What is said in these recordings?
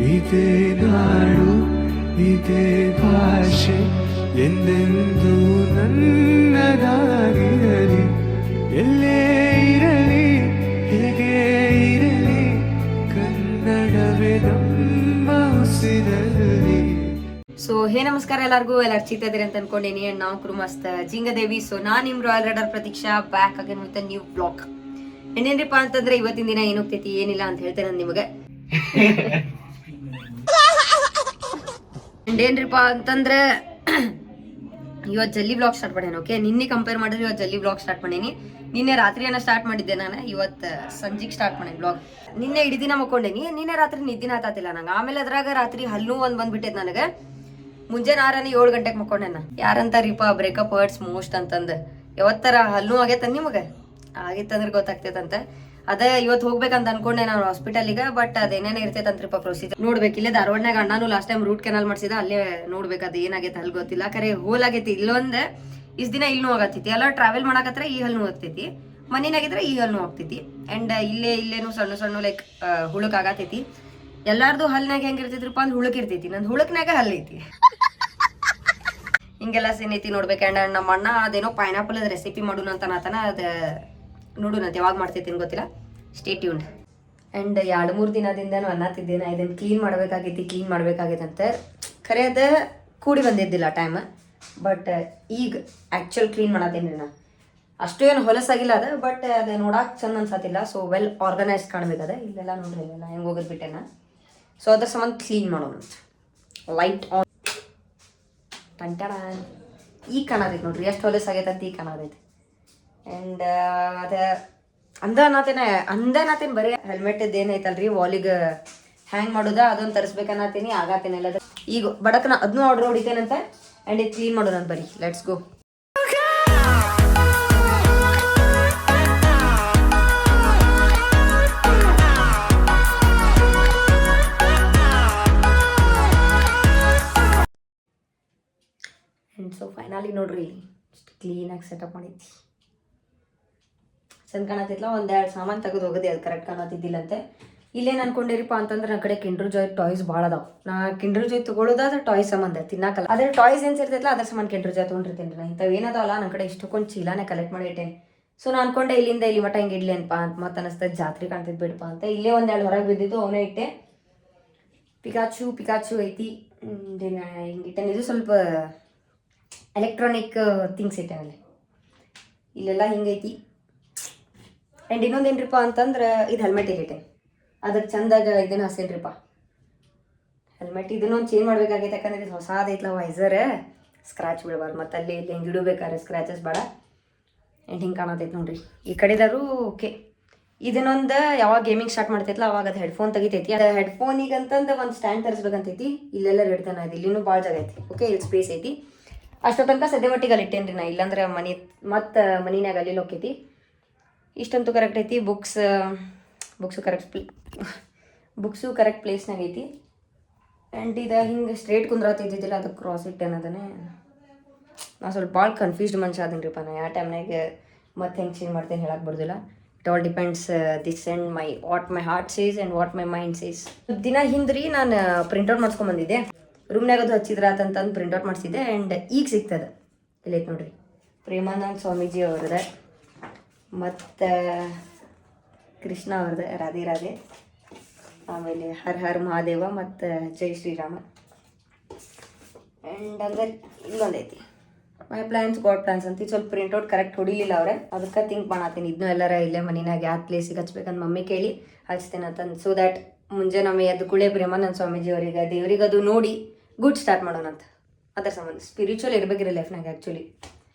ಇದೇ ನಾಡು ಇದೇ ಭಾಷೆ ಎಂದೆಂದೂ ನನ್ನದಾಗಿರಲಿ. ಎಲ್ಲೇ ಇರಲಿ ಹೇಗೆ ಇರಲಿ ಕನ್ನಡವೇ ನಮ್ಮ ಉಸಿರಲ್ಲಿ. ಸೊ ಹೇ ನಮಸ್ಕಾರ ಎಲ್ಲರಿಗೂ, ಎಲ್ಲರೂ ಚೀತಿದ್ದೀರಿ ಅಂತ ಅನ್ಕೊಂಡೇನಿ. ಅಂಡ್ ನಾವು ಕುರು ಮಸ್ತ್ ಜಿಂಗದೇವಿ. ಸೊ ನಾನು ನಿಮ್ royal rider Prateeksha, back again with new blog. ಏನೇನ್ರಿಪ್ಪ ಅಂತಂದ್ರೆ ಇವತ್ತಿನ ದಿನ ಏನ್ ಹೋಗ್ತೈತಿ ಏನಿಲ್ಲ ಅಂತ ಹೇಳ್ತೇನೆ ನಾನು ನಿಮಗೆ. ಏನ್ರಿಪ್ಪ ಅಂತಂದ್ರೆ ಇವತ್ತು ಜಲ್ದಿ ಬ್ಲಾಗ್ ಸ್ಟಾರ್ಟ್ ಮಾಡೇನಿ. ಓಕೆ, ನಿನ್ನೆ ಕಂಪೇರ್ ಮಾಡಿದ್ರೆ ಇವತ್ತು ಜಲ್ದಿ ಬ್ಲಾಗ್ ಸ್ಟಾರ್ಟ್ ಮಾಡೇನಿ. ನಿನ್ನೆ ರಾತ್ರಿಯನ್ನ ಸ್ಟಾರ್ಟ್ ಮಾಡಿದ್ದೆ ನಾನು, ಇವತ್ತು ಸಂಜೆಗೆ ಸ್ಟಾರ್ಟ್ ಮಾಡೇನಿ ಬ್ಲಾಗ್. ನಿನ್ನೆ ಇಡೀ ದಿನ ಮಕ್ಕೊಂಡೇನಿ, ನಿನ್ನೆ ರಾತ್ರಿ ನಿದ್ದಿನ ಆತಾತಿಲ್ಲ ನಂಗೆ. ಆಮೇಲೆ ಅದ್ರಾಗ ರಾತ್ರಿ ಹಲ್ಲು ಬಂದ್ಬಿಟ್ಟೈತೆ ನನಗೆ. ಮುಂಜಾನೆ 7 ಗಂಟೆಗೆ ಮಕ್ಕೊಂಡೆ ನಾನು. ಯಾರಂತಾರಿಪ್ಪ ಬ್ರೇಕಪ್ ವರ್ಡ್ಸ್ ಮೋಸ್ಟ್ ಅಂತಂದು. ಯಾವತ್ತರ ಹಲ್ಲು ಆಗೈತ ನಿಮಗೆ? ಆಗಿತ್ತಂದ್ರೆ ಗೊತ್ತಾಗ್ತೈತಂತ. ಅದೇ ಇವತ್ತು ಹೋಗ್ಬೇಕಂತ ಅನ್ಕೊಂಡೆ ನಾನು ಹಾಸ್ಪಿಟಲ್ಗೆ. ಬಟ್ ಅದೇನೇನೇ ಇರ್ತೈತಂತ್ರಿಪ್ಪ ಪ್ರೊಸೀಜರ್ ನೋಡ್ಬೇಕು. ಇಲ್ಲೇ ಧಾರವಾಡನಾಗ ಅಣ್ಣನು ಲಾಸ್ಟ್ ಟೈಮ್ ರೂಟ್ ಕೆನಾಲ್ ಮಾಡಿಸಿದ, ಅಲ್ಲೇ ನೋಡ್ಬೇಕು ಅದು ಏನಾಗೈತೆ ಅಲ್ಲಿ ಗೊತ್ತಿಲ್ಲ. ಖರೆ ಹೋಲ್ ಆಗೈತಿ. ಇಲ್ಲೊಂದು ಇಷ್ಟು ದಿನ ಇಲ್ಲಿ ನೋವು ಆಗತ್ತೈತಿ. ಎಲ್ಲ ಟ್ರಾವೆಲ್ ಮಾಡಕತ್ರ ಈ ಹಲ್ಲು ಆಗ್ತೈತಿ, ಮನೇನಾಗಿದ್ರೆ ಈ ಹಲ್ಲು ಆಗ್ತೈತಿ. ಅಂಡ್ ಇಲ್ಲೇನು ಸಣ್ಣ ಸಣ್ಣ ಲೈಕ್ ಹುಳುಕ್ ಆಗತೈತಿ. ಎಲ್ಲಾರ್ದು ಹಲ್ನಾಗ ಹೆಂಗಿರ್ತೈತ್ರಿಪ್ಪ ಅಂದ್ರೆ ಹುಳುಕ್ ಇರ್ತೈತಿ. ನಂದು ಹುಳುಕ್ನಾಗ ಹಲ್ಲು ಐತಿ. ಹಿಂಗೆಲ್ಲ ಸೀನ್ ಐತಿ ನೋಡ್ಬೇಕು. ಅಂಡ್ ನಮ್ಮ ಅಣ್ಣ ಅದೇನೋ ಪೈನಾಪಲ್ ಅದ ರೆಸಿಪಿ ಮಾಡೋಣ ಅಂತ ನಾತನ. ಅದು ನೋಡೋಣಂತ ಯಾವಾಗ ಮಾಡ್ತೈತಿ ಗೊತ್ತಿಲ್ಲ. Stay tuned. ಅಂಡ್ 2-3 ದಿನದಿಂದ ಅನ್ನತ್ತಿದ್ದೇನೆ ಇದನ್ನು ಕ್ಲೀನ್ ಮಾಡ್ಬೇಕಾಗೈತೆ ಅಂತ. ಖರೆ ಅದು ಕೂಡಿ ಬಂದಿದ್ದಿಲ್ಲ ಟೈಮ್. ಬಟ್ ಈಗ ಆ್ಯಕ್ಚುಲ್ ಕ್ಲೀನ್ ಮಾಡತ್ತೇನೆ ನಾನು. ಅಷ್ಟು ಏನು ಹೊಲಸಾಗಿಲ್ಲ ಅದು, ಬಟ್ ಅದು ನೋಡಕ್ಕೆ ಚಂದ ಅನ್ಸತ್ತಿಲ್ಲ. ಸೊ ವೆಲ್ ಆರ್ಗನೈಸ್ಡ್ ಕಾಣ್ಬೇಕದ. ಇಲ್ಲೆಲ್ಲ ನೋಡ್ರಿ, ಇಲ್ಲೆಲ್ಲ ಹೆಂಗೆ ಹೋಗೋದು ಬಿಟ್ಟೆನ. ಸೊ ಅದ್ರ ಸಂಬಂಧ ಕ್ಲೀನ್ ಮಾಡೋಣ. ಲೈಟ್ ಆನ್ ಟಂಟಣ. ಈಗ ಕಾಣತೈತಿ ನೋಡ್ರಿ ಎಷ್ಟು ಹೊಲಸಾಗೈತೆ ಅಂತ. ಈಗ ಕಾಣತೈತಿ. ಆ್ಯಂಡ್ ಅದು ಅಂದನಾತೇನೆ ಬರೀ ಹೆಲ್ಮೆಟ್ ಏನೈತಲ್ರಿ ವಾಲಿಗೆ ಹ್ಯಾಂಗ್ ಮಾಡೋದ ಅದೊಂದು ತರಿಸ್ಬೇಕನ್ನತೀನಿ. ಆಗತ್ತೇನೆ ಎಲ್ಲ ಈಗ ಬಡಕ್ನ ಅದನ್ನೂ ಆರ್ಡರ್ ಹೊಡಿತೇನಂತ. ಆ್ಯಂಡ್ ಇದು ಕ್ಲೀನ್ ಮಾಡೋಣ ಬರೀ. Let's go. And so finally ನೋಡ್ರಿ ಕ್ಲೀನಾಗಿ ಸೆಟಪ್ ಮಾಡೈತಿ. ಚಂದ ಕಾಣತಿತ್ಲ. 1-2 ಸಾಮಾನು ತೆಗೆದು ಹೋಗೋದು, ಅದು ಕರೆಕ್ಟ್ ಕಾಣತಿದ್ದಿಲ್ಲಂತೆ. ಇಲ್ಲೇನು ಅನ್ಕೊಂಡಿರಿಪ್ಪ ಅಂತಂದ್ರೆ ನನ್ನ ಕಡೆ ಕಿಂಡರ್ ಜಾಯ್ ಟಾಯ್ಸ್ ಭಾಳ ಅದಾವ. ನಾ ಕಿಂಡರ್ ಜಾಯ್ ತೊಗೊಳೋದಾದ್ರೆ ಟಾಯ್ಸ್ ಸಂಬಂಧ ತಿನ್ನಾಕಲ್ಲ. ಅದ್ರ ಟಾಯ್ಸ್ ಏನು ಸೇರ್ತೈತಲ್ಲ ಅದ್ರ ಸಂಬಂಧ ಕಿಂಡರ್ ಜಾಯ್ ತೊಗೊಂಡಿರ್ತೇನೆ ನಾ. ಇಂಥವು ಏನದಾವಲ್ಲ ನನ್ನ ಕಡೆ ಇಷ್ಟೊಂದು ಚೀಲಾನೇ ಕಲೆಕ್ಟ್ ಮಾಡಿ ಇಟ್ಟೇನೆ. ಸೊ ನಾನು ಅನ್ಕೊಂಡೆ ಇಲ್ಲಿಂದ ಇಲ್ಲಿ ಮಟ್ಟ ಹಿಂಗೆ ಇಡ್ಲಿ ಅನ್ಪ ಅಂತ. ಮತ್ತೆ ಅನಿಸ್ತದೆ ಜಾತ್ರೆ ಕಾಣ್ತಿದ್ ಬಿಡಪ್ಪ ಅಂತ. ಇಲ್ಲೇ 1-2 ಹೊರಗೆ ಬಿದ್ದಿದ್ದು ಅವನೇ ಇಟ್ಟೆ. ಪಿಕಾಚು ಐತಿ. ಹಿಂಗೆ ಇಟ್ಟೇನೆ. ಇದು ಸ್ವಲ್ಪ ಎಲೆಕ್ಟ್ರಾನಿಕ್ ಥಿಂಗ್ಸ್ ಇಟ್ಟೇನಲ್ಲಿ. ಇಲ್ಲೆಲ್ಲ ಹಿಂಗೈತಿ. ಆ್ಯಂಡ್ ಇನ್ನೊಂದೇನ್ರಿಪ್ಪ ಅಂತಂದ್ರೆ ಇದು ಹೆಲ್ಮೆಟ್ ಇಲ್ಲಿಟ್ಟೆ. ಅದಕ್ಕೆ ಚಂದಾಗ ಇದನ್ನು ಹಸೇನ್ರಿಪ್ಪ ಹೆಲ್ಮೆಟ್. ಇದನ್ನೊಂದು ಚೇಂಜ್ ಮಾಡ್ಬೇಕಾಗೈತೆ. ಯಾಕಂದ್ರೆ ಇದು ಹೊಸಾದೈತ್ಲ ವೈಸರ್. ಸ್ಕ್ರಾಚ್ ಬಿಡಬಾರ್ದು. ಮತ್ತು ಅಲ್ಲಿ ಇಲ್ಲಿ ಹಿಂಗೆ ಇಡಬೇಕಾದ್ರೆ ಸ್ಕ್ರಾಚಸ್ ಬೇಡ. ಆ್ಯಂಡ್ ಹಿಂಗೆ ಕಾಣತೈತೆ ನೋಡ್ರಿ ಈ ಕಡೆದಾರು. ಓಕೆ, ಇದನ್ನೊಂದು ಯಾವಾಗ ಗೇಮಿಂಗ್ ಸ್ಟಾರ್ಟ್ ಮಾಡ್ತೈತಲ್ಲ ಅವಾಗ ಅದು ಹೆಡ್ಫೋನ್ ತೆಗಿತೈತಿ. ಅದು ಹೆಡ್ಫೋನಿಗಂತಂದು ಒಂದು ಸ್ಟ್ಯಾಂಡ್ ತರಿಸ್ಬೇಕಂತೈತಿ. ಇಲ್ಲೆಲ್ಲ ಇಡ್ತಾನೆ. ಅದು ಇಲ್ಲಿನೂ ಭಾಳ ಜಾಗ ಐತಿ. ಓಕೆ, ಇಲ್ಲಿ ಸ್ಪೇಸ್ ಐತಿ. ಅಷ್ಟೋ ತನಕ ಸದ್ಯ ಮಟ್ಟಿಗೆ ಅಲ್ಲಿ ಇಟ್ಟೇನ್ರಿ ನಾ. ಇಲ್ಲಾಂದ್ರೆ ಮತ್ತು ಮನಿನಾಗ ಅಲ್ಲಿ ಹೋಗ್ತೈತಿ. ಇಷ್ಟಂತೂ ಕರೆಕ್ಟ್ ಐತಿ. ಬುಕ್ಸು ಕರೆಕ್ಟ್ ಪ್ಲೇಸ್ನಾಗ ಐತಿ. ಆ್ಯಂಡ್ ಇದು ಹಿಂಗೆ ಸ್ಟ್ರೇಟ್ ಕುಂದ್ರಾತಿದ್ದಿದ್ದಿಲ್ಲ, ಅದಕ್ಕೆ ಕ್ರಾಸ್ ಇಟ್ಟೇನದನ್ನೇ. ನಾ ಸ್ವಲ್ಪ ಭಾಳ ಕನ್ಫ್ಯೂಸ್ಡ್ ಮನುಷ್ಯ ಅದನ್ರಿಪ್ಪ. ನಾ ಯಾವ ಟೈಮ್ನಾಗ ಮತ್ತೆ ಹೆಂಗೆ ಚೇಂಜ್ ಮಾಡ್ತೇನೆ ಹೇಳಕ್ಕೆ ಬರ್ದಿಲ್ಲ. It all depends this and what my heart says and what my mind says. ದಿನ ಹಿಂದ್ರಿ ನಾನು ಪ್ರಿಂಟ್ಔಟ್ ಮಾಡ್ಸ್ಕೊಂಬಂದಿದ್ದೆ. ರೂಮ್ನಾಗ ಅದು ಹಚ್ಚಿದ್ರಾತಂತಂದು ಪ್ರಿಂಟ್ಔಟ್ ಮಾಡಿಸಿದ್ದೆ. ಆ್ಯಂಡ್ ಈಗ ಸಿಗ್ತದೆ. ಇಲ್ಲೈತೆ ನೋಡ್ರಿ, ಪ್ರೇಮಾನಂದ ಸ್ವಾಮೀಜಿ ಅವ್ರದ್ದು ಮತ್ತು ಕೃಷ್ಣ ಅವ್ರದ್ದು ರಾಧೆ. ಆಮೇಲೆ ಹರ್ ಹರ್ ಮಹಾದೇವ ಮತ್ತು ಜೈ ಶ್ರೀರಾಮ. ಆ್ಯಂಡ್ ಅಂದ್ರೆ ಇಲ್ಲೊಂದೈತಿ ಮೈ ಪ್ಲ್ಯಾನ್ಸ್ ಗಾಡ್ ಪ್ಲ್ಯಾನ್ಸ್ ಅಂತ. ಸ್ವಲ್ಪ ಪ್ರಿಂಟ್ಔಟ್ ಕರೆಕ್ಟ್ ಹೊಡಿಲಿಲ್ಲ ಅವ್ರೆ. ಅದಕ್ಕೆ ಥಿಂಕ್ ಮಾಡತ್ತೀನಿ ಇದನ್ನೂ ಎಲ್ಲರ ಇಲ್ಲೇ ಮನಿನಾಗ ಯಾವ ಪ್ಲೇಸಿಗೆ ಹಚ್ಬೇಕಂತ ಮಮ್ಮಿ ಕೇಳಿ ಹಚ್ತೇನೆ ಅಂತಂದು. ಸೊ ದ್ಯಾಟ್ ಮುಂಜಾನೆ ಎದ್ದು ಕುಳೆ ಪ್ರೇಮಾನಂದ ಸ್ವಾಮೀಜಿ ಅವರಿಗೆ ದೇವ್ರಿಗೆ ಅದು ನೋಡಿ ಗುಡ್ ಸ್ಟಾರ್ಟ್ ಮಾಡೋಣ ಅಂತ. ಅದರ ಸಂಬಂಧ ಸ್ಪಿರಿಚುವಲ್ ಇರಬೇಕಿರಿ ಲೈಫ್ನಾಗ. ಆ್ಯಕ್ಚುಲಿ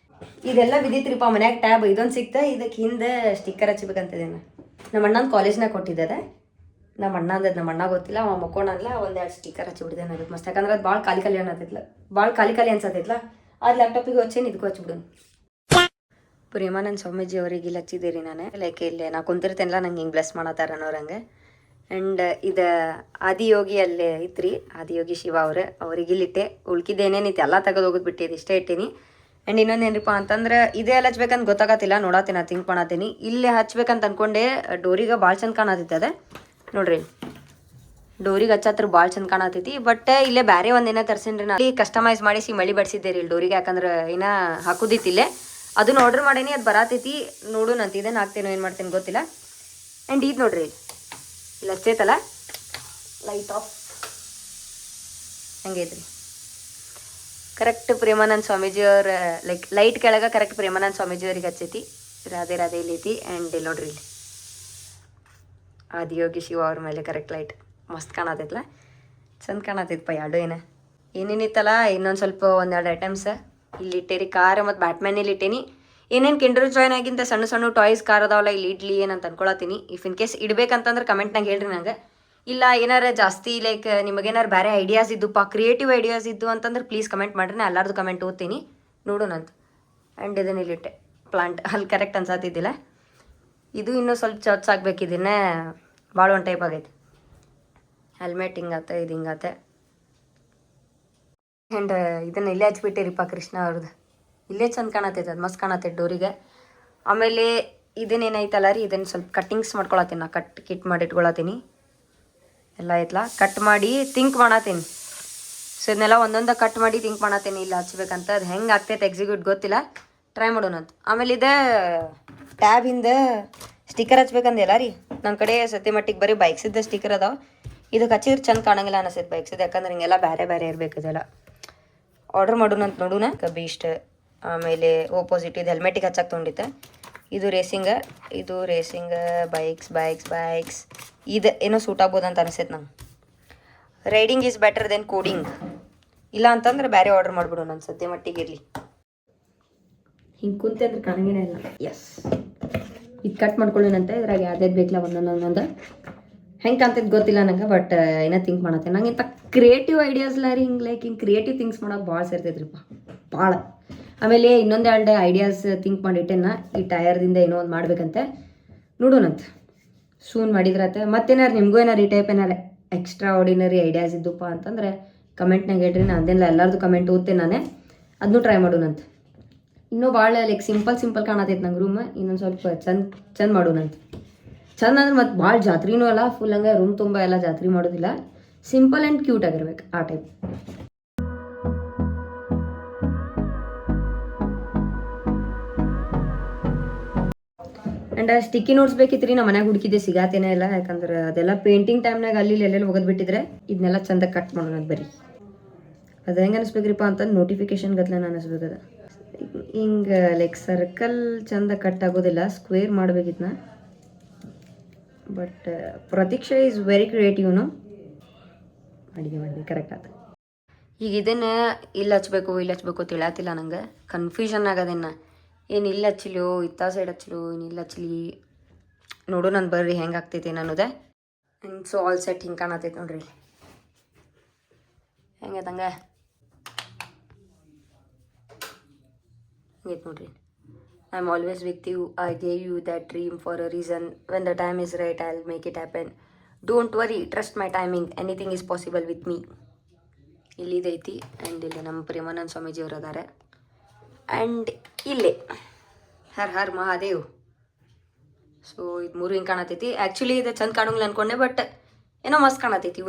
ಇದೆಲ್ಲ ಬಿದ್ದಿತ್ರಿಪ್ಪ ಮನ್ಯಾಗ. ಟ್ಯಾಬ್ ಇದೊಂದು ಸಿಕ್ತ. ಇದಕ್ಕೆ ಹಿಂದೆ ಸ್ಟಿಕ್ಕರ್ ಹಚ್ಬೇಕಂತಿದ್ದೇನೆ. ನಮ್ಮ ಅಣ್ಣನ ಕಾಲೇಜ್ನಾಗ ಕೊಟ್ಟಿದ್ದೆ. ನಮ್ಮ ಅಣ್ಣ ಗೊತ್ತಿಲ್ಲ, ಅವ ಮಕ್ಕೊಂಡಲ್ಲ. 1-2 ಸ್ಟಿಕ್ಕರ್ ಹಚ್ಚಿಬಿಟ್ಟಿದ್ದೇನೆ ಅದಕ್ಕೆ ಮಸ್ತ್. ಯಾಕಂದ್ರೆ ಅದು ಭಾಳ ಖಾಲಿ ಅನ್ಸತ್ತೈತ್ಲ. ಅದು ಲ್ಯಾಪ್ಟಾಪಿಗೆ ಹಚ್ಚೇನು ಇದಕ್ಕೂ ಹಚ್ಬಿಡು. ಪ್ರೇಮಾನಂದ ಸ್ವಾಮೀಜಿ ಅವ್ರಿಗೆ ಇಲ್ಲಿ ಹಚ್ಚಿದ್ದೀರಿ ನಾನು. ಲೈಕ್ ಇಲ್ಲೇ ನಾ ಕುಂತಿರ್ತೇನಲ್ಲ, ನಂಗೆ ಹಿಂಗೆ ಬ್ಲೆಸ್ ಮಾಡತ್ತಾರ ಅನ್ನೋರಂಗೆ. ಆ್ಯಂಡ್ ಇದು ಆದಿಯೋಗಿ ಅಲ್ಲೇ ಐತ್ರಿ, ಆದಿಯೋಗಿ ಶಿವ ಅವ್ರಿಗೆ ಇಲ್ಲಿಟ್ಟೆ. ಉಳ್ಕಿದ್ದೇನೇನಿತ್ತು ಎಲ್ಲ ತೆಗೆದು ಹೋಗೋದು ಬಿಟ್ಟಿದ್ದು, ಇಷ್ಟೇ ಇಟ್ಟೀನಿ. ಆ್ಯಂಡ್ ಇನ್ನೊಂದು ಏನರಿಪ್ಪ ಅಂತಂದ್ರೆ ಇದೇ ಎಲ್ಲ ಹಚ್ಬೇಕಂತ ಗೊತ್ತಾಗತ್ತಿಲ್ಲ. ನೋಡತ್ತೀನಿ, ಥಿಂಕ್ ಮಾಡತ್ತೀನಿ. ಇಲ್ಲೇ ಹಚ್ಬೇಕಂತ ಅನ್ಕೊಂಡೆ. ಡೋರಿಗೆ ಭಾಳ ಚಂದ ಕಾಣತ್ತಿತ್ತು. ಅದೇ ನೋಡ್ರಿ ಡೋರಿಗೆ ಹಚ್ಚತ್ರ ಭಾಳ ಚಂದ ಕಾಣತೈತಿ. ಬಟ್ ಇಲ್ಲೇ ಬೇರೆ ಒಂದೇನ ತರ್ಸೇನ್ರಿ ನಾ, ಇಲ್ಲಿ ಕಸ್ಟಮೈಸ್ ಮಾಡಿಸಿ ಮಳಿ ಬಡಿಸಿದ್ದೆ ರೀ ಇಲ್ಲಿ ಡೋರಿಗೆ, ಯಾಕಂದ್ರೆ ಏನ ಹಾಕುದಿತ್ತಿಲ್ಲ. ಅದನ್ನ ಆರ್ಡರ್ ಮಾಡೇನಿ, ಅದು ಬರಾತೈತಿ. ನೋಡೋಣಂತ ಇದನ್ನು ಹಾಕ್ತೇನೋ ಏನು ಮಾಡ್ತೇನೆ ಗೊತ್ತಿಲ್ಲ. ಆ್ಯಂಡ್ ಇದು ನೋಡ್ರಿ ಇಲ್ಲಿ ಹಚ್ಚೈತಲ್ಲ ಲೈಟ್ ಆಫ್ ಹಂಗೈತ್ರಿ. ಕರೆಕ್ಟ್ ಪ್ರೇಮಾನಂದ ಸ್ವಾಮೀಜಿಯವ್ರ ಲೈಟ್ ಕೆಳಗೆ ಕರೆಕ್ಟ್ ಪ್ರೇಮಾನಂದ ಸ್ವಾಮೀಜಿಯವ್ರಿಗೆ ಹಚ್ಚೈತಿ. ರಾಧೆ ರಾಧೆ ಇಲ್ಲೈತಿ. ಆ್ಯಂಡ್ ಇಲ್ಲಿ ನೋಡ್ರಿ ಇಲ್ಲಿ ಆದಿಯೋಗಿ ಶಿವ ಅವ್ರ ಮೇಲೆ ಕರೆಕ್ಟ್ ಲೈಟ್ ಮಸ್ತ್ ಕಾಣತೈತಲ್ಲ, ಚಂದ ಕಾಣತೈತಪ್ಪ. ಎರಡು ಏನೇನಿತ್ತಲ್ಲ ಇನ್ನೊಂದು ಸ್ವಲ್ಪ ಒಂದೆರಡು ಐಟಮ್ಸ್ ಇಲ್ಲಿ ಇಟ್ಟೇರಿ. ಕಾರ್ ಮತ್ತು ಬ್ಯಾಟ್ಮ್ಯಾನ್ ಇಲ್ಲಿ ಇಟ್ಟೇನಿ. ಏನೇನು ಕಿಂಡರ್ ಜಾಯ್ನ್ ಆಗಿಂತ ಸಣ್ಣ ಸಣ್ಣ ಟಾಯ್ಸ್ ಕಾರ್ ಅದಾವಲ್ಲ ಇಲ್ಲಿ ಇಡ್ಲಿ ಏನಂತ ಅನ್ಕೊಳತ್ತೀನಿ. ಇಫ್ ಇನ್ ಕೇಸ್ ಇಡ್ಬೇಕಂತಂದ್ರೆ ಕಮೆಂಟ್ನಾಗ ಹೇಳ್ರಿ ನಂಗೆ. ಇಲ್ಲ ಏನಾರ ಜಾಸ್ತಿ ನಿಮಗೇನಾರು ಬೇರೆ ಐಡಿಯಾಸ್ ಇದ್ದುಪ್ಪ, ಕ್ರಿಯೇಟಿವ್ ಐಡಿಯಾಸ್ ಇದ್ದು ಅಂತಂದ್ರೆ ಪ್ಲೀಸ್ ಕಮೆಂಟ್ ಮಾಡಿರಿ. ನಾ ಎಲ್ಲರದು ಕಮೆಂಟ್ ಓದ್ತೀನಿ, ನೋಡೋಣಂತ. ಆ್ಯಂಡ್ ಇದನ್ನ ಇಲ್ಲಿಟ್ಟೆ ಪ್ಲಾಂಟ್ ಅಲ್ಲಿ ಕರೆಕ್ಟ್ ಅನ್ಸತ್ತಿದ್ದಿಲ್ಲ. ಇದು ಇನ್ನೂ ಸ್ವಲ್ಪ ಚರ್ಚ್ ಆಗ್ಬೇಕು. ಇದನ್ನೇ ಭಾಳ ಒಂದು ಟೈಪ್ ಆಗೈತೆ. ಹೆಲ್ಮೆಟ್ ಹಿಂಗಾತೆ, ಇದು ಹಿಂಗಾತೆ. ಆ್ಯಂಡ್ ಇದನ್ನು ಇಲ್ಲೇ ಹಚ್ಬಿಟ್ಟಿರಿಪ್ಪ ಕೃಷ್ಣ ಅವ್ರದ್ದು. ಇಲ್ಲೇ ಚಂದ ಕಾಣತೈತೆ, ಅದು ಮಸ್ತ್ ಕಾಣತೈತೆ ಡೋರಿಗೆ. ಆಮೇಲೆ ಇದನ್ನೇನೈತಲ್ಲ ರೀ, ಇದನ್ನು ಸ್ವಲ್ಪ ಕಟ್ಟಿಂಗ್ಸ್ ಮಾಡ್ಕೊಳತ್ತೀನಿ. ನಾ ಕಿಟ್ ಮಾಡಿ ಇಟ್ಕೊಳತ್ತೀನಿ. ಎಲ್ಲ ಐತಲ್ಲ ಕಟ್ ಮಾಡಿ ಥಿಂಕ್ ಮಾಡತ್ತೀನಿ. ಸೊ ಇದನ್ನೆಲ್ಲ ಒಂದೊಂದು ಕಟ್ ಮಾಡಿ ಥಿಂಕ್ ಮಾಡತ್ತೀನಿ ಇಲ್ಲ ಹಚ್ಬೇಕಂತ. ಅದು ಹೆಂಗೆ ಆಗ್ತೈತೆ ಎಕ್ಸಿಕ್ಯೂಟ್ ಗೊತ್ತಿಲ್ಲ, ಟ್ರೈ ಮಾಡೋಣಂತ. ಆಮೇಲೆ ಇದು ಟ್ಯಾಬ್ ಹಿಂದೆ ಸ್ಟಿಕ್ಕರ್ ಹಚ್ಬೇಕಂದಿಲ್ಲ ರೀ. ನನ್ನ ಕಡೆ ಸದ್ಯ ಮಟ್ಟಿಗೆ ಬರೀ ಬೈಕ್ಸಿದ್ದ ಸ್ಟಿಕ್ಕರ್ ಅದಾವೆ. ಇದಕ್ಕೆ ಹಚ್ಚಿದ್ರೆ ಚಂದ ಕಾಣಂಗಿಲ್ಲ ಅನಿಸ್ತೈತೆ ಬೈಕ್ಸಿದ್ದು, ಯಾಕಂದ್ರೆ ಹಿಂಗೆಲ್ಲ ಬೇರೆ ಬೇರೆ ಇರಬೇಕು. ಇದೆಲ್ಲ ಆರ್ಡ್ರ್ ಮಾಡೋಣಂತ ನೋಡೋಣ. ಬೀಸ್ಟ್ ಆಮೇಲೆ ಓಪೋಸಿಟ್ ಇದು ಹೆಲ್ಮೆಟಿಗೆ ಹಚ್ಚಕ್ಕೆ ತೊಗೊಂಡಿದ್ದೆ. ಇದು ರೇಸಿಂಗ್ ಬೈಕ್ಸ್ ಇದು ಏನೋ ಸೂಟ್ ಆಗ್ಬೋದು ಅಂತ ಅನಿಸ್ತೈತೆ ನಂಗೆ. Riding is better then coding. ಇಲ್ಲ ಅಂತಂದ್ರೆ ಬೇರೆ ಆರ್ಡ್ರ್ ಮಾಡಿಬಿಡು ನನ್ನ ಸದ್ಯ ಮಟ್ಟಿಗೆ ಇರಲಿ. ಹಿಂಗೆ ಕುಂತೆ ಅಂದ್ರೆ ಕಾಣಂಗೇನೆ ಇಲ್ಲ. ಎಸ್ ಇದು ಕಟ್ ಮಾಡ್ಕೊಳ್ಳೋಣಂತೆ. ಇದ್ರಾಗ ಯಾವ್ದು ಬೇಕಿಲ್ಲ ಒಂದೊಂದು ಹೆಂಗೆ ಕಾಣ್ತೈತೆ ಗೊತ್ತಿಲ್ಲ ನಂಗೆ. ಬಟ್ ಏನೋ ಥಿಂಕ್ ಮಾಡತ್ತೆ ನಂಗೆ. ಇಂಥ ಕ್ರಿಯೇಟಿವ್ ಐಡಿಯಾಸ್ಲ ರೀ ಹಿಂಗೆ ಕ್ರಿಯೇಟಿವ್ ಥಿಂಗ್ಸ್ ಮಾಡೋಕೆ ಭಾಳ ಸೇರ್ತೈತ್ರಿಪ್ಪ ಭಾಳ. ಆಮೇಲೆ ಇನ್ನೊಂದು ಐಡಿಯಾಸ್ ಥಿಂಕ್ ಮಾಡಿಟ್ಟೆನ ಈ ಟಯರ್ದಿಂದ ಏನೋ ಒಂದು ಮಾಡ್ಬೇಕಂತೆ. ನೋಡೋಣಂತ ಸೂನ್ ಮಾಡಿದ್ರತ್ತೆ. ಮತ್ತೇನಾರು ನಿಮಗೂ ಏನಾರು ಈ ಟೈಪ್ ಏನಾರು ಎಕ್ಸ್ಟ್ರಾ ಆರ್ಡಿನರಿ ಐಡಿಯಾಸ್ ಇದ್ದಪ್ಪ ಅಂತಂದರೆ ಕಮೆಂಟ್ನಾಗ ಹೇಳ್ರಿ. ನಾನು ಅದನ್ನೆಲ್ಲ ಎಲ್ಲರದು ಕಮೆಂಟ್ ಓದ್ತೇನೆ ನಾನೇ. ಅದನ್ನೂ ಟ್ರೈ ಮಾಡೋಣಂತ. ಇನ್ನೂ ಭಾಳ ಸಿಂಪಲ್ ಕಾಣತೈತೆ ನಂಗೆ ರೂಮ್. ಇನ್ನೊಂದು ಸ್ವಲ್ಪ ಚಂದ ಮಾಡೋಣಂತ. ಚಂದ ಅಂದ್ರೆ ಮತ್ತು ಭಾಳ ಜಾತ್ರೆನೂ ಅಲ್ಲ, ಫುಲ್ ಹಂಗೆ ರೂಮ್ ತುಂಬ ಎಲ್ಲ ಜಾತ್ರೆ ಮಾಡೋದಿಲ್ಲ. ಸಿಂಪಲ್ ಆ್ಯಂಡ್ ಕ್ಯೂಟ್ ಆಗಿರ್ಬೇಕು ಆ ಟೈಪ್. ಆ್ಯಂಡ್ ಸ್ಟಿಕ್ಕಿ ನೋಟ್ಸ್ ಬೇಕಿತ್ತು ರೀ. ನಮ್ಮ ಮನ್ಯಾಗ ಹುಡುಕಿದ್ದೆ ಸಿಗಾತೇನೆ ಇಲ್ಲ, ಯಾಕಂದ್ರೆ ಅದೆಲ್ಲ ಪೇಂಟಿಂಗ್ ಟೈಮ್ನಾಗ ಅಲ್ಲಿ ಎಲ್ಲೆಲ್ಲಿ ಹೋಗೋದು ಬಿಟ್ಟಿದ್ರೆ ಇದನ್ನೆಲ್ಲ ಚಂದ ಕಟ್ ಮಾಡೋಣ ಬರೀ. ಅದು ಹೆಂಗೆ ಅನಿಸ್ಬೇಕ್ರಿಪ್ಪ ಅಂತಂದು ನೋಟಿಫಿಕೇಶನ್ ಗತ್ಲೇನ ಅನಿಸ್ಬೇಕದ. ಹಿಂಗೆ ಸರ್ಕಲ್ ಚಂದ ಕಟ್ ಆಗೋದಿಲ್ಲ, ಸ್ಕ್ವೇರ್ ಮಾಡ್ಬೇಕಿದ್ನ. ಬಟ್ ಪ್ರತೀಕ್ಷಾ ಈಸ್ ವೆರಿ ಕ್ರಿಯೇಟಿವ್ನು. ಮಾಡಿದ್ವಿ ಕರೆಕ್ಟ್ ಆತ. ಈಗ ಇದನ್ನು ಇಲ್ಲಿ ಹಚ್ಬೇಕು ತಿಳಿಯತ್ತಿಲ್ಲ ನಂಗೆ. ಕನ್ಫ್ಯೂಷನ್ ಆಗದೇನ, ಏನು ಇಲ್ಲಿ ಹಚ್ಚಲಿಯೋ ಇತ್ತ ಸೈಡ್ ಹಚ್ಚಲು ಏನು ಇಲ್ಲಿ ಹಚ್ಚಲಿ ನೋಡು. ನಾನು ಬರ್ರಿ ಹೆಂಗೆ ಆಗ್ತೈತಿ ಅನ್ನೋದೆ. ಸೊ ಆಲ್ ಸೆಟ್ ಹಿಂಗೆ ಕಾಣತೈತೆ ನೋಡ್ರಿ. ಹೆಂಗೆ ತಂಗ ಹಂಗೈತೆ ನೋಡ್ರಿ. I am always with you. I gave you that dream for a reason. When the time is right I will make it happen. Don't worry, trust my timing. Anything is possible with me. ಇಲ್ಲಿದೈತಿ. And ಇಲ್ಲಿ ನಮ್ಮ ಪ್ರೇಮಾನಂದ ಸ್ವಾಮೀಜಿಯವರು ಅದಾರೆ. And ಇಲ್ಲೇ ಹರ್ Mahadev. So ಇದು ಮೂರು ಹಿಂಗೆ ಕಾಣತೈತಿ. Actually ಇದು ಚಂದ ಕಾಣಂಗಿಲ್ಲ ಅನ್ಕೊಂಡೆ, ಬಟ್ ಏನೋ ಮಸ್ತ್ ಕಾಣತೈತಿ.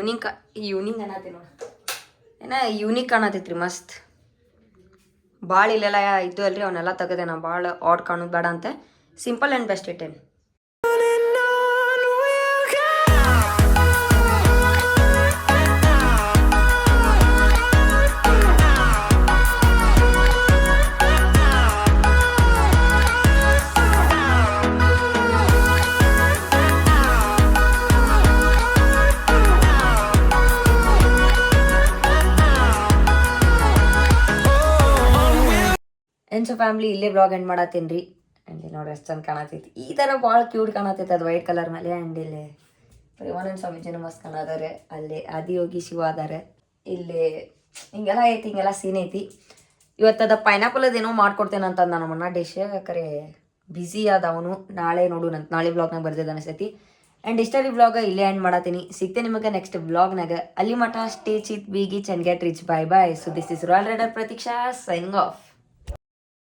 ಯೂನಿಂಗ್ ಅನ್ನತ್ತೆ ನೋಡಿ, ಏನೋ ಯೂನಿಕ್ ಕಾಣತೈತಿ ರೀ ಮಸ್ತ್. ಭಾಳ ಇಲ್ಲೆಲ್ಲ ಇದ್ದು ಅಲ್ರಿ, ಅವನ್ನೆಲ್ಲ ತೆಗೆದೆ ನಾ. ಭಾಳ ಆಡ್ ಕಾಣೋದು ಬೇಡ ಅಂತ ಸಿಂಪಲ್ ಆ್ಯಂಡ್ ಬೆಸ್ಟ್ ಇಟ್ಟೇನೆ. ಎನ್ಸೋ ಫ್ಯಾಮ್ಲಿ ಇಲ್ಲೇ ಬ್ಲಾಗ್ ಎಂಡ್ ಮಾಡತ್ತೀನಿ ರೀ. ಆ್ಯಂಡ್ ನೋಡ್ರಿ ಎಷ್ಟು ಚಂದ ಕಾಣತೈತಿ. ಈ ಥರ ಭಾಳ ಕ್ಯೂಟ್ ಕಾಣತೈತೆ ಅದು ವೈಟ್ ಕಲರ್ ಮೇಲೆ. ಆ್ಯಂಡ್ ಇಲ್ಲಿ ಪ್ರೇಮಾನಂದ ಸ್ವಾಮೀಜಿನೂ ಮಸ್ತ್ ಕಾಣದಾರೆ. ಅಲ್ಲಿ ಆದಿಯೋಗಿ ಶಿವ ಅದಾರೆ. ಇಲ್ಲಿ ಹಿಂಗೆಲ್ಲ ಐತಿ, ಹಿಂಗೆಲ್ಲ ಸೀನ್ ಐತಿ. ಇವತ್ತದ ಪೈನಾಪಲ್ ಅದೇನೋ ಮಾಡ್ಕೊಡ್ತೇನೆ ಅಂತ ನಮ್ಮಣ್ಣ ಡಿಶ್. ಕರೆ ಬ್ಯುಸಿ ಆದ ಅವನು. ನಾಳೆ ನೋಡೋಣಂತ, ನಾಳೆ ಬ್ಲಾಗ್ನಾಗ ಬರ್ದಿದ್ದು ಅನಿಸ್ತೈತಿ. ಆ್ಯಂಡ್ ಇಷ್ಟರಿ ಬ್ಲಾಗ ಇಲ್ಲೇ ಎಂಡ್ ಮಾಡತ್ತೀನಿ. ಸಿಗ್ತೆ ನಿಮಗೆ ನೆಕ್ಸ್ಟ್ ಬ್ಲಾಗ್ನಾಗ. ಅಲ್ಲಿ ಮಠ ಸ್ಟೇ ಚಿತ್ ಬಿ ಗೀಚ್ and get rich. Bye bye. So this is royal rider Prateeksha signing of.